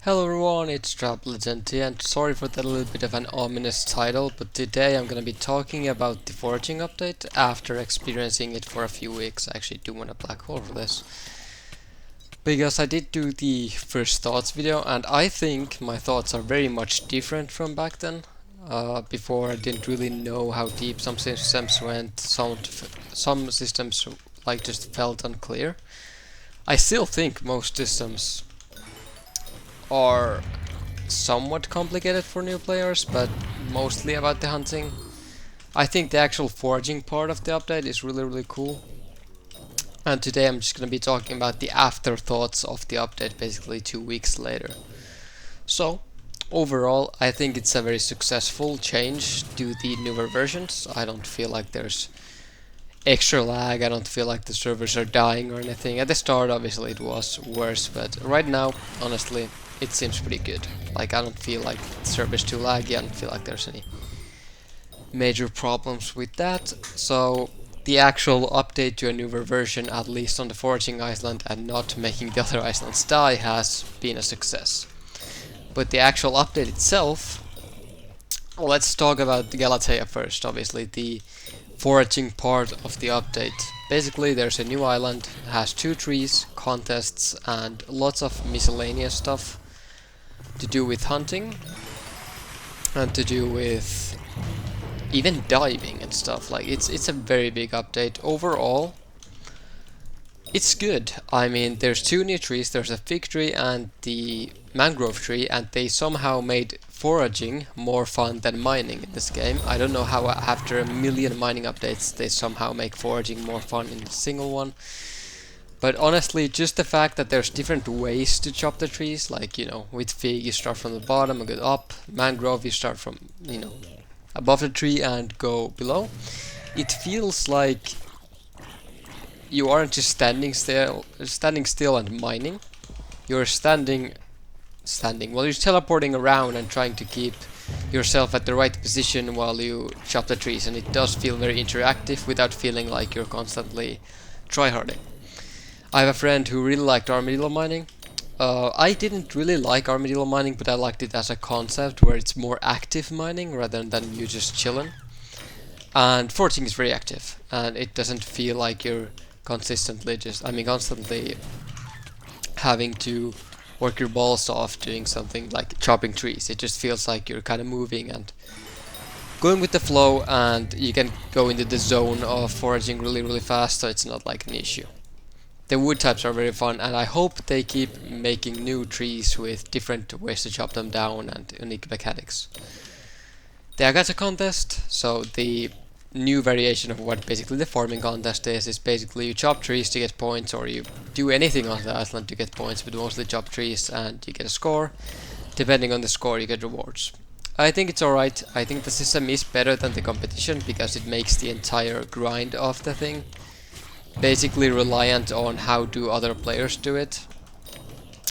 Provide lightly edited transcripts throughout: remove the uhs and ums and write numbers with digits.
Hello everyone, it's Yaplegend here, and sorry for that little bit of an ominous title, but today I'm gonna be talking about the Foraging update after experiencing it for a few weeks. I actually do want a black hole for this. Because I did do the first thoughts video, and I think my thoughts are very much different from back then. Before I didn't really know how deep some systems went, some systems like just felt unclear. I still think most systems are somewhat complicated for new players, but mostly about the hunting. I think the actual foraging part of the update is really cool. And today I'm just going to be talking about the afterthoughts of the update basically 2 weeks later. So, overall, I think it's a very successful change to the newer versions. I don't feel like there's extra lag, I don't feel like the servers are dying or anything. At the start, obviously, it was worse, but right now, honestly, it seems pretty good. Like, I don't feel like the server's too laggy, I don't feel like there's any major problems with that. So, the actual update to a newer version, at least on the Foraging Island, and not making the other islands die, has been a success. But the actual update itself, well, let's talk about the Galatea first, obviously, the foraging part of the update. Basically, there's a new island, has 2 trees, contests, and lots of miscellaneous stuff to do with hunting, and to do with even diving and stuff. Like, it's a very big update. Overall, it's good. I mean, there's 2 new trees, there's a fig tree and the mangrove tree, and they somehow made foraging more fun than mining in this game. I don't know how after a million mining updates they somehow make foraging more fun in a single one. But honestly, just the fact that there's different ways to chop the trees, like, you know, with fig you start from the bottom and go up, mangrove you start from, you know, above the tree and go below. It feels like you aren't just standing still and mining. You're well, you're teleporting around and trying to keep yourself at the right position while you chop the trees, and it does feel very interactive without feeling like you're constantly tryharding. I have a friend who really liked armadillo mining. I didn't really like armadillo mining, but I liked it as a concept where it's more active mining rather than you just chilling. And foraging is very active, and it doesn't feel like you're constantly having to work your balls off doing something like chopping trees. It just feels like you're kind of moving and going with the flow, and you can go into the zone of foraging really fast, so it's not like an issue. The wood types are very fun, and I hope they keep making new trees with different ways to chop them down and unique mechanics. The Agathas Contest, so the new variation of what basically the farming contest is basically you chop trees to get points, or you do anything on the island to get points, but mostly chop trees and you get a score. Depending on the score you get rewards. I think it's alright. I think the system is better than the competition because it makes the entire grind of the thing basically reliant on how do other players do it,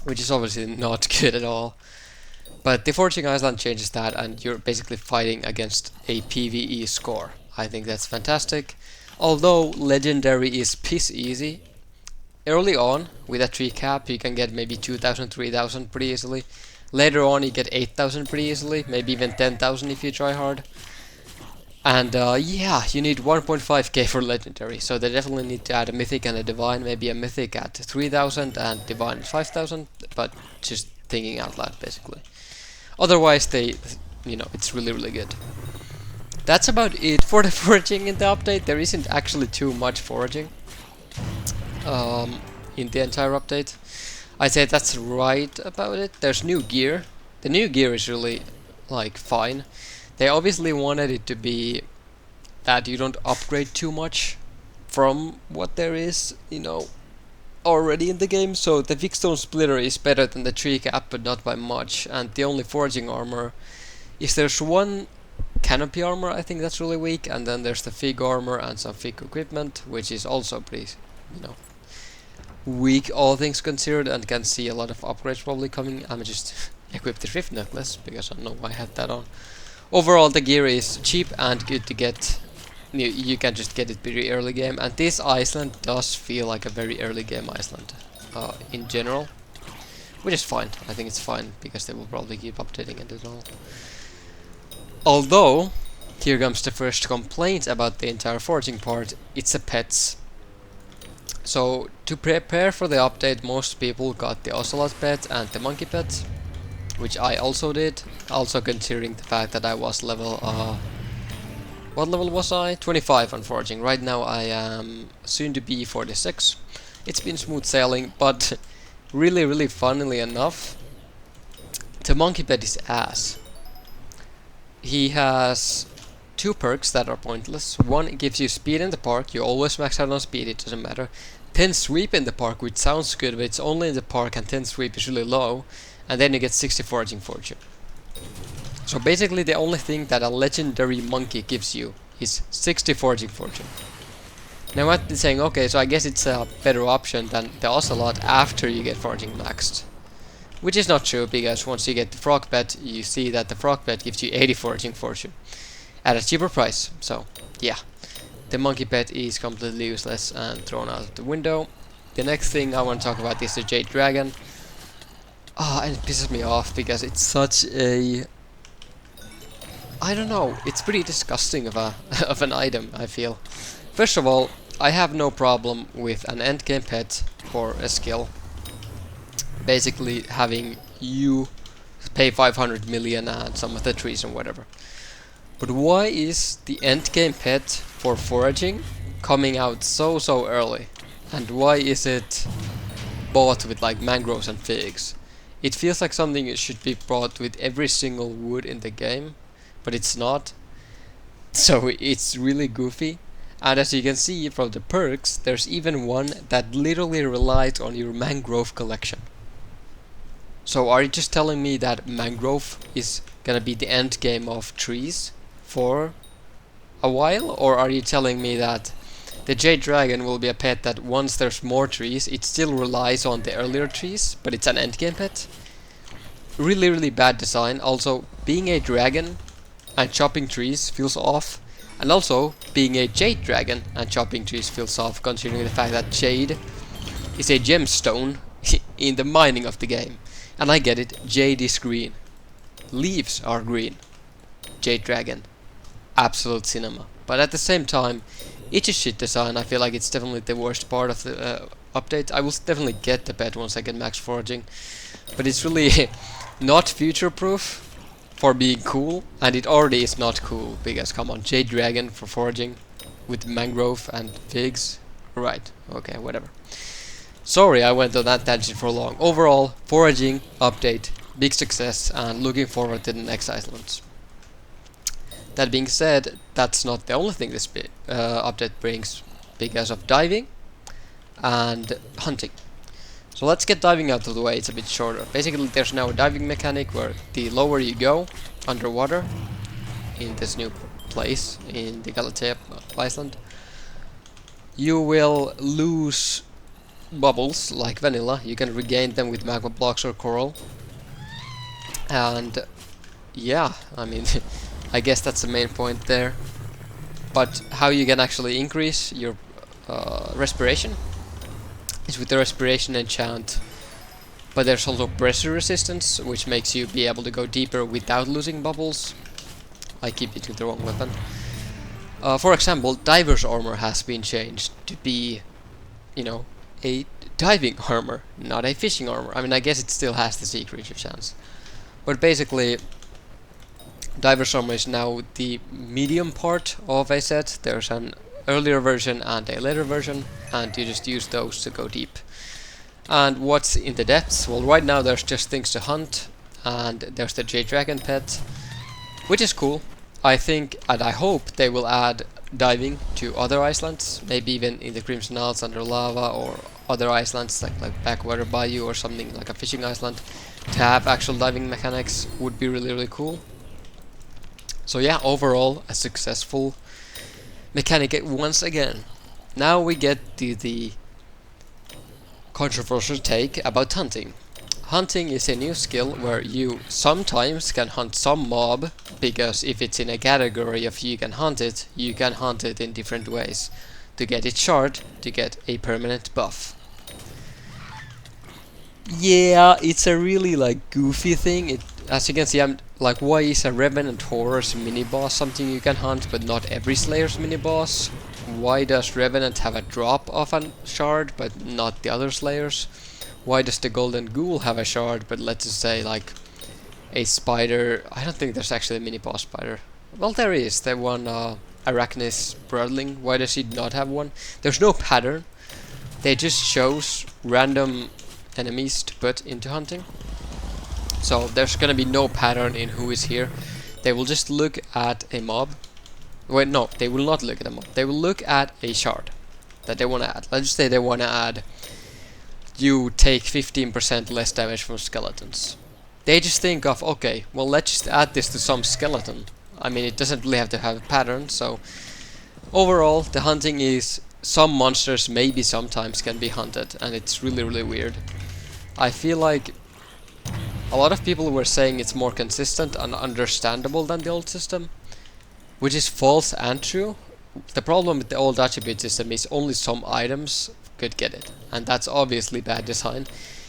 which is obviously not good at all. But the Foraging Island changes that, and you're basically fighting against a PvE score. I think that's fantastic. Although Legendary is piss easy, early on with a 3 cap you can get maybe 2,000, 3,000 pretty easily. Later on you get 8,000 pretty easily, maybe even 10,000 if you try hard. And yeah, you need 1.5k for Legendary, so they definitely need to add a Mythic and a Divine, maybe a Mythic at 3,000 and Divine at 5,000, but just thinking out loud basically. Otherwise it's really good. That's about it for the foraging in the update. There isn't actually too much foraging in the entire update. I'd say that's right about it. There's new gear. The new gear is really, like, fine. They obviously wanted it to be that you don't upgrade too much from what there is, already in the game. So the Vigstone Splitter is better than the tree cap, but not by much. And the only foraging armor is there's one canopy armor, I think that's really weak, and then there's the fig armor and some fig equipment, which is also pretty, weak all things considered, and can see a lot of upgrades probably coming. I'm just equip the Rift Necklace because I don't know why I had that on. Overall, the gear is cheap and good to get. You can just get it very early game, and this island does feel like a very early game island in general. which is fine. I think it's fine because they will probably keep updating it and all. Although, here comes the first complaint about the entire foraging part, it's the pets. So, to prepare for the update, most people got the ocelot pet and the monkey pet, which I also did, also considering the fact that I was level, what level was I? 25 on foraging. Right now I am soon to be 46. It's been smooth sailing, but really funnily enough, the monkey pet is ass. He has 2 perks that are pointless. One, it gives you speed in the park, you always max out on speed, it doesn't matter. 10 sweep in the park, which sounds good, but it's only in the park and 10 sweep is really low. And then you get 60 foraging fortune. So basically the only thing that a legendary monkey gives you is 60 foraging fortune. Now I might be saying, okay, so I guess it's a better option than the ocelot after you get foraging maxed. Which is not true, because once you get the frog pet, you see that the frog pet gives you 80 foraging fortune at a cheaper price. So yeah, the monkey pet is completely useless and thrown out of the window. The next thing I want to talk about is the Jade Dragon. And it pisses me off because it's such a, I don't know, it's pretty disgusting of a of an item, I feel. First of all, I have no problem with an endgame pet for a skill. Basically having you pay 500 million and some of the trees and whatever. But why is the endgame pet for foraging coming out so early? And why is it bought with like mangroves and figs? It feels like something that should be bought with every single wood in the game, but it's not. So it's really goofy. And as you can see from the perks, there's even one that literally relies on your mangrove collection. So are you just telling me that mangrove is gonna be the end game of trees for a while? Or are you telling me that the Jade Dragon will be a pet that once there's more trees, it still relies on the earlier trees, but it's an endgame pet? Really bad design. Also, being a dragon and chopping trees feels off. And also, being a Jade Dragon and chopping trees feels off, considering the fact that Jade is a gemstone in the mining of the game. And I get it, Jade is green. Leaves are green. Jade Dragon. Absolute cinema. But at the same time, it's a shit design. I feel like it's definitely the worst part of the update. I will definitely get the pet once I get max foraging. But it's really not future-proof for being cool. And it already is not cool. Because come on, Jade Dragon for foraging with mangrove and figs. Right, okay, whatever. Sorry, I went on that tangent for long. Overall, foraging update, big success, and looking forward to the next islands. That being said, that's not the only thing this update brings, because of diving and hunting. So let's get diving out of the way, it's a bit shorter. Basically, there's now a diving mechanic where the lower you go underwater in this new place in the Galatea Island, you will lose bubbles like vanilla. You can regain them with magma blocks or coral. And yeah, I mean I guess that's the main point there. But how you can actually increase your respiration is with the respiration enchant. But there's also pressure resistance, which makes you be able to go deeper without losing bubbles. I keep using the wrong weapon. For example, diver's armor has been changed to be, you know, a diving armor, not a fishing armor. I mean, I guess it still has the sea creature chance. But basically, diver's armor is now the medium part of a set. There's an earlier version and a later version, and you just use those to go deep. And what's in the depths? Well, right now there's just things to hunt, and there's the Jade Dragon pet, which is cool. I think, and I hope, they will add diving to other islands, maybe even in the Crimson Isles under lava, or other islands like Backwater Bayou or something like a fishing island. To have actual diving mechanics would be really cool. So yeah, overall a successful mechanic once again. Now we get to the controversial take about hunting. Hunting is a new skill where you sometimes can hunt some mob, because if it's in a category of you can hunt it in different ways to get it shard, to get a permanent buff. Yeah, it's a really like goofy thing. As you can see, I'm like, why is a Revenant Horror's mini boss something you can hunt, but not every Slayer's mini boss? Why does Revenant have a drop of a shard, but not the other Slayers? Why does the Golden Ghoul have a shard, but let's just say like a spider? I don't think there's actually a mini boss spider. Well, there is. The one Arachnis Broodling. Why does he not have one? There's no pattern. They just shows random enemies to put into hunting. So there's gonna be no pattern in who is here. They will just look at a mob. Wait, no, they will not look at a mob. They will look at a shard that they want to add. Let's just say they want to add, you take 15% less damage from skeletons. They just think of, okay, well, let's just add this to some skeleton. I mean, it doesn't really have to have a pattern. So overall, the hunting is, some monsters maybe sometimes can be hunted, and it's really, really weird. I feel like a lot of people were saying it's more consistent and understandable than the old system, which is false and true. The problem with the old attribute system is only some items could get it, and that's obviously bad design.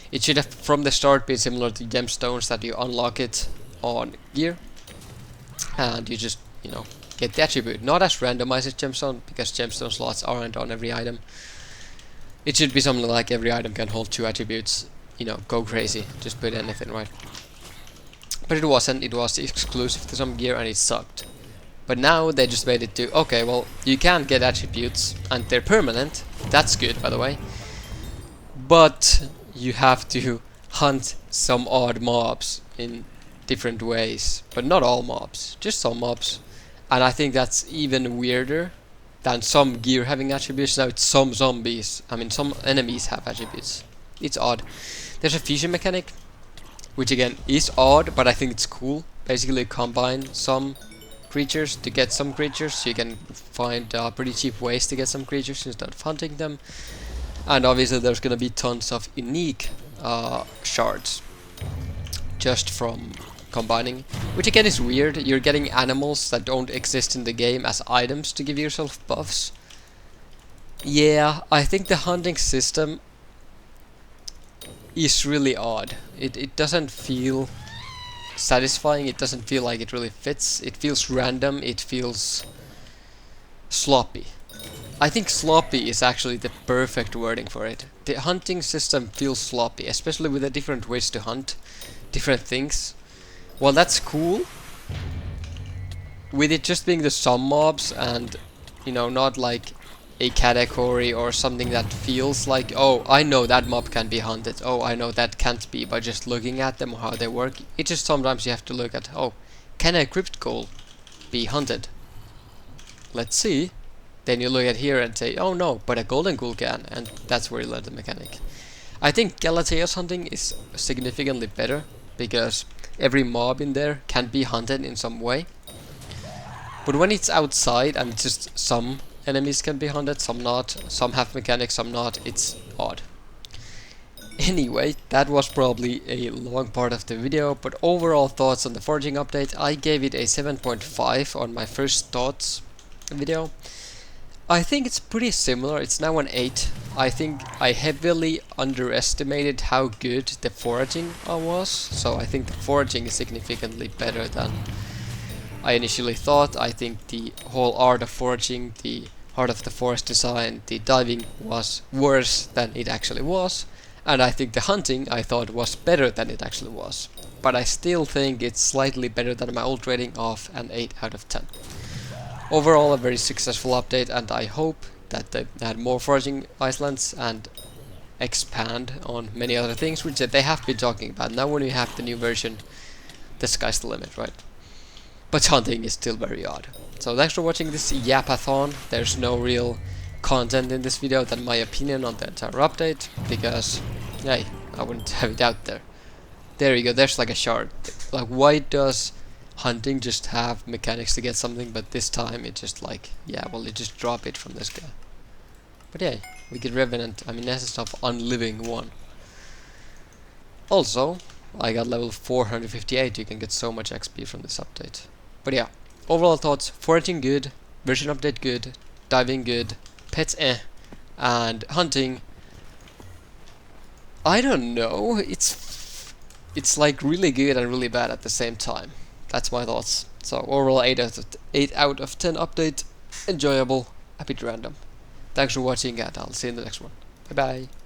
It should have from the start been similar to gemstones, that you unlock it on gear and you just, you know, get the attribute, not as randomized as gemstone, because gemstone slots aren't on every item. It should be something like every item can hold 2 attributes, you know, go crazy, just put anything, right? But it wasn't, it was exclusive to some gear and it sucked. But now they just made it to, okay, well, you can get attributes and they're permanent, that's good by the way, but you have to hunt some odd mobs in different ways, but not all mobs, just some mobs. And I think that's even weirder than some gear having attributes. Now it's some zombies, I mean some enemies have attributes. It's odd. There's a fusion mechanic, which again is odd, but I think it's cool. Basically combine some creatures to get some creatures, so you can find pretty cheap ways to get some creatures instead of hunting them. And obviously there's gonna be tons of unique shards just from combining, which again is weird. You're getting animals that don't exist in the game as items to give yourself buffs. Yeah, I think the hunting system is really odd. It doesn't feel satisfying, it doesn't feel like it really fits, it feels random, it feels sloppy. I think sloppy is actually the perfect wording for it. The hunting system feels sloppy, especially with the different ways to hunt different things. Well, that's cool, with it just being the some mobs and, you know, not like a category or something that feels like, oh, I know that mob can be hunted, oh, I know that can't be, by just looking at them or how they work. It just sometimes you have to look at, oh, can a crypt ghoul be hunted? Let's see. Then you look at here and say, oh no, but a golden ghoul can, and that's where you learn the mechanic. I think Galatea's hunting is significantly better, because every mob in there can be hunted in some way. But when it's outside and just some enemies can be hunted, some not, some have mechanics, some not, it's odd. Anyway, that was probably a long part of the video, but overall thoughts on the Foraging update, I gave it a 7.5 on my first thoughts video. I think it's pretty similar, it's now an 8. I think I heavily underestimated how good the Foraging was, so I think the Foraging is significantly better than I initially thought. I think the whole art of foraging, the Heart of the Forest design, the diving was worse than it actually was, and I think the hunting I thought was better than it actually was. But I still think it's slightly better than my old rating of an 8 out of 10. Overall a very successful update, and I hope that they add more foraging islands and expand on many other things which they have been talking about. Now when we have the new version, the sky's the limit, right? But hunting is still very odd. So thanks for watching this yapathon. There's no real content in this video than my opinion on the entire update, because, hey, I wouldn't have it out there. There you go, there's like a shard. Like, why does hunting just have mechanics to get something, but this time it just like, yeah, well, you just drop it from this guy. But yeah, we get Revenant, I mean, essence of Unliving 1. Also, I got level 458, you can get so much XP from this update. But yeah, overall thoughts, foraging good, version update good, diving good, pets and hunting I don't know. It's like really good and really bad at the same time. That's my thoughts. So overall 8 out of 10 update. Enjoyable, a bit random. Thanks for watching and I'll see you in the next one. Bye bye.